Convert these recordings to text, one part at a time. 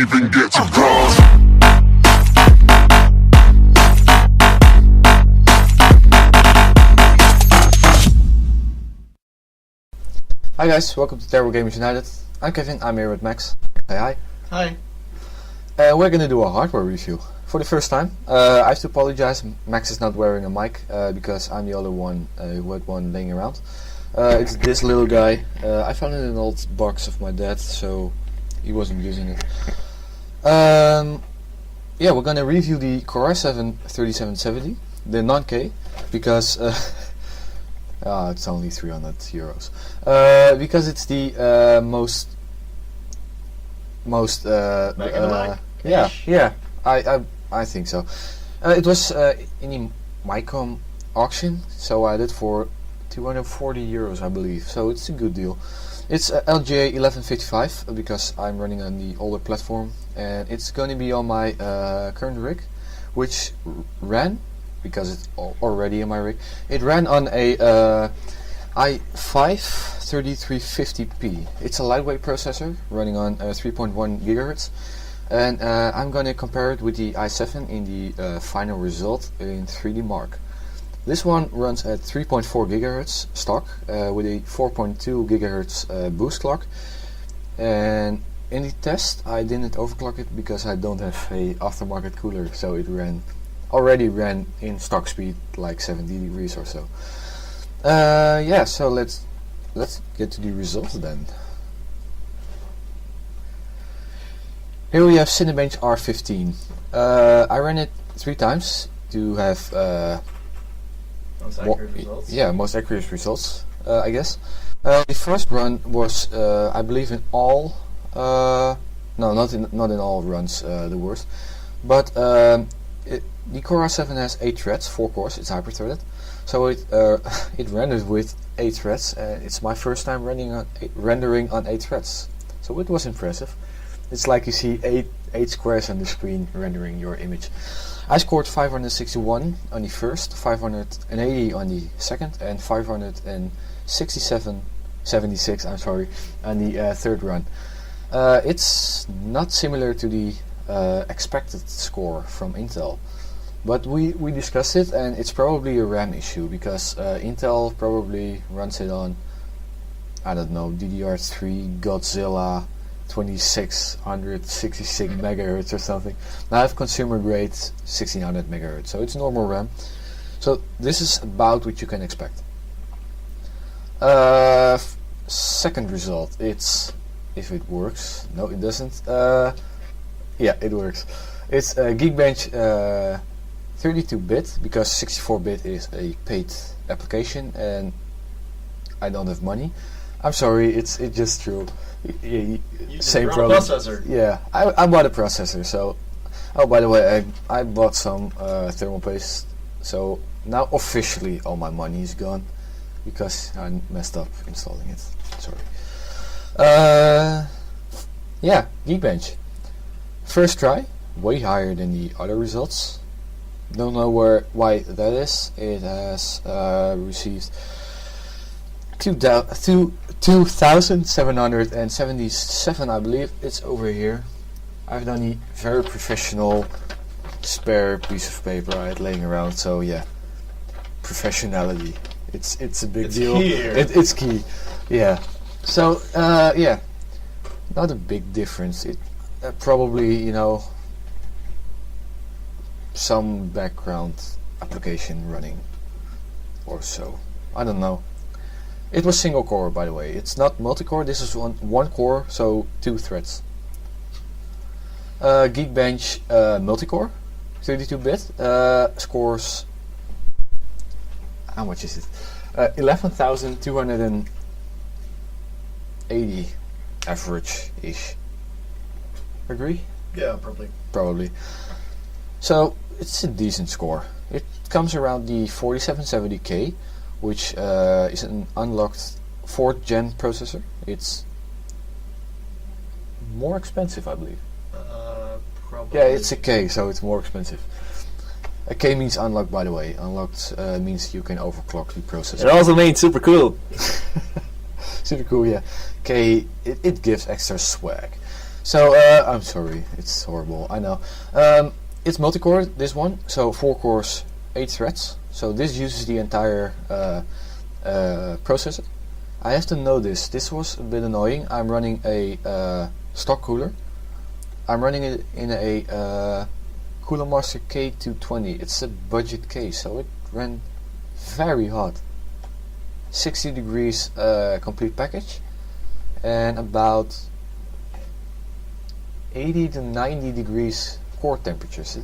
even get to cross. Hi guys, welcome to Terrible Gamers United. I'm Kevin, I'm here with Max. Say hi. Hi. We're gonna do a hardware review for the first time. I have to apologize, Max is not wearing a mic because I'm the other one who had one laying around. It's this little guy. I found it in an old box of my dad, so he wasn't using it. Yeah, we're gonna review the Core i7 3770, the non-K, because it's only €300. Because it's the most yeah, I think so. It was in the Micom auction, so I did for €240, I believe. So it's a good deal. It's LGA 1155 because I'm running on the older platform, and it's going to be on my current rig, which ran, because it's already in my rig, it ran on a i5 3350p. It's a lightweight processor running on 3.1 gigahertz, and I'm going to compare it with the i7 in the final result in 3D Mark. This one runs at 3.4 gigahertz stock with a 4.2 gigahertz boost clock, and in the test I didn't overclock it because I don't have a aftermarket cooler, so it already ran in stock speed like 70 degrees or so. Yeah, so let's get to the results then. Here we have Geekbench R15. I ran it 3 times to have Most accurate results. Yeah, most accurate results, I guess. The first run was, I believe, in all. No, not in all runs. The worst, but the Core i7 has 8 threads, 4 cores. It's hyper-threaded, so it renders with 8 threads. It's my first time rendering on 8 threads, so it was impressive. It's like you see 8 squares on the screen rendering your image. I scored 561 on the first, 580 on the second, and 576 I'm sorry, on the third run. It's not similar to the expected score from Intel, but we discussed it, and it's probably a RAM issue because Intel probably runs it on, I don't know, DDR3 Godzilla 2666 megahertz or something. Now I have consumer grade 1600 megahertz, so it's normal RAM. So this is about what you can expect. Second result, it's, if it works. No, it doesn't. Yeah, it works. It's Geekbench 32-bit because 64-bit is a paid application and I don't have money. I'm sorry, it's just true. Same problem. Processor. Yeah, I bought a processor. So, oh, by the way, I bought some thermal paste. So now officially all my money is gone because I messed up installing it. Sorry. Yeah, Geekbench. First try, way higher than the other results. Don't know why that is. It has received 2,777, I believe. It's over here. I've done a very professional spare piece of paper I had laying around, so yeah, professionality. It's a big deal. Key here. It's key. Yeah. So yeah, not a big difference. It probably, you know, some background application running or so. I don't know. It was single core, by the way. It's not multi-core. This is one core, so 2 threads. Geekbench multi-core, 32-bit, scores. How much is it? 11,280 average-ish. Agree? Yeah, probably. Probably. So it's a decent score. It comes around the 4770K, which is an unlocked 4th gen processor. It's more expensive, I believe. Probably. Yeah, it's a K, so it's more expensive. A K means unlocked, by the way. Unlocked means you can overclock the processor. It also means super cool. Super cool, yeah. K, it gives extra swag. So I'm sorry, it's horrible. I know. It's multi-core. This one, so 4 cores, 8 threads. So this uses the entire processor. I have to know this. This was a bit annoying. I'm running a stock cooler. I'm running it in a Cooler Master K220. It's a budget case, so it ran very hot. 60 degrees complete package, and about 80 to 90 degrees core temperatures.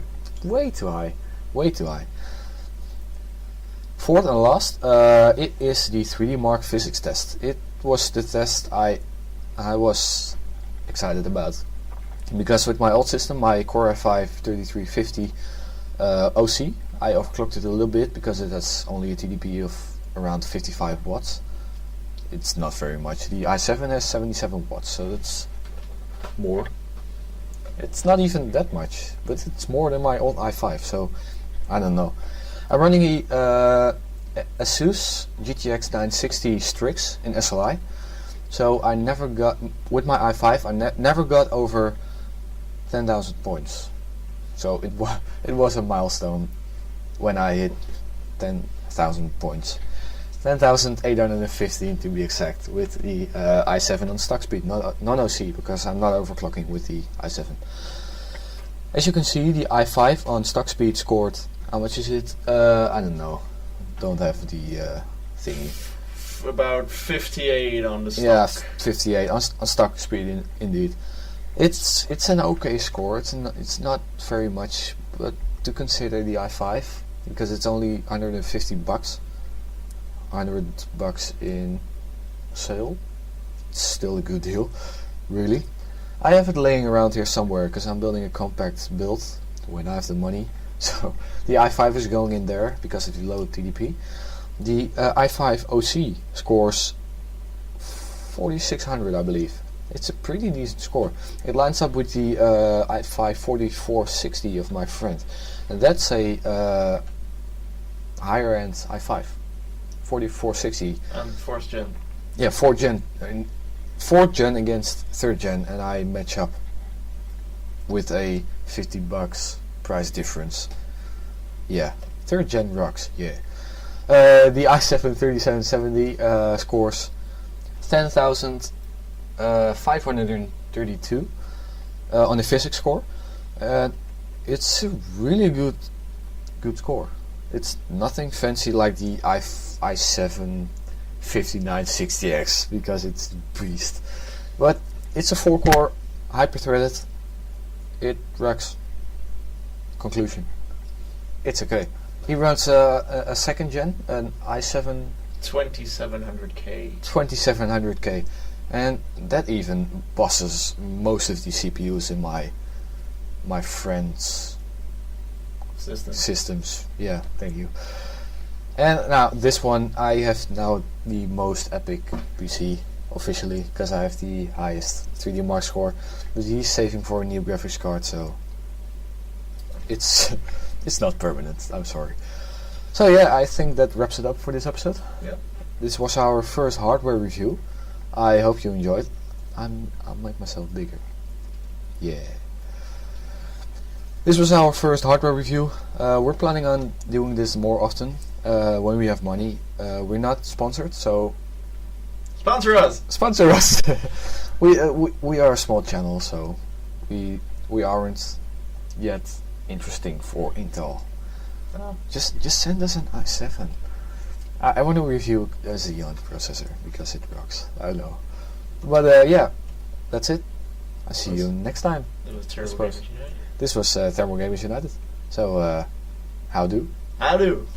Way too high. Way too high. Fourth and last, it is the 3D Mark physics test. It was the test I was excited about, because with my old system, my Core i5-3350 OC, I overclocked it a little bit because it has only a TDP of around 55 watts. It's not very much. The i7 has 77 watts, so that's more. It's not even that much, but it's more than my old i5, so I don't know. I'm running a Asus GTX 960 Strix in SLI, so I never got, with my i5, I never got over 10,000 points. So it was a milestone when I hit 10,000 points. 10,815 to be exact, with the i7 on stock speed, non-OC, because I'm not overclocking with the i7. As you can see, the i5 on stock speed scored, how much is it? I don't know. Don't have the thingy. About 58 on the stock. Yeah, 58 on stock speed indeed. It's an okay score. It's not very much, but to consider the i5, because it's only 150 bucks. 100 bucks in sale. It's still a good deal, really. I have it laying around here somewhere because I'm building a compact build when I have the money. So the i5 is going in there because of the low TDP. The i5 OC scores 4600, I believe. It's a pretty decent score. It lines up with the i5 4460 of my friend, and that's a higher end i5. 4460. And 4th gen. Yeah, 4th gen. 4th gen against 3rd gen, and I match up with a 50 bucks price difference. Yeah, 3rd gen rocks. Yeah. The i7 3770 scores 10,532 on the physics score. It's a really good score. It's nothing fancy like the i7 5960X, because it's beast, but it's a 4-core hyper-threaded. It rocks. Conclusion, it's okay. He runs a 2nd gen, an i7 2700K, and that even bosses most of the CPUs in my friends' systems. Yeah, thank you. And now this one, I have now the most epic PC officially, because I have the highest 3D Mark score, but he's saving for a new graphics card, so it's not permanent. I'm sorry. So yeah, I think that wraps it up for this episode. Yeah. This was our first hardware review. I hope you enjoyed. I'll make myself bigger. Yeah. This was our first hardware review. We're planning on doing this more often when we have money. We're not sponsored, so sponsor us. Sponsor us. we are a small channel, so we aren't yet interesting for Intel. Just send us an i7. I want to review a Xeon processor because it rocks. I know. But yeah, that's it. I'll see you next time. It was Turbo Gamers United. This was Thermal Gamers United. So, how do? How do?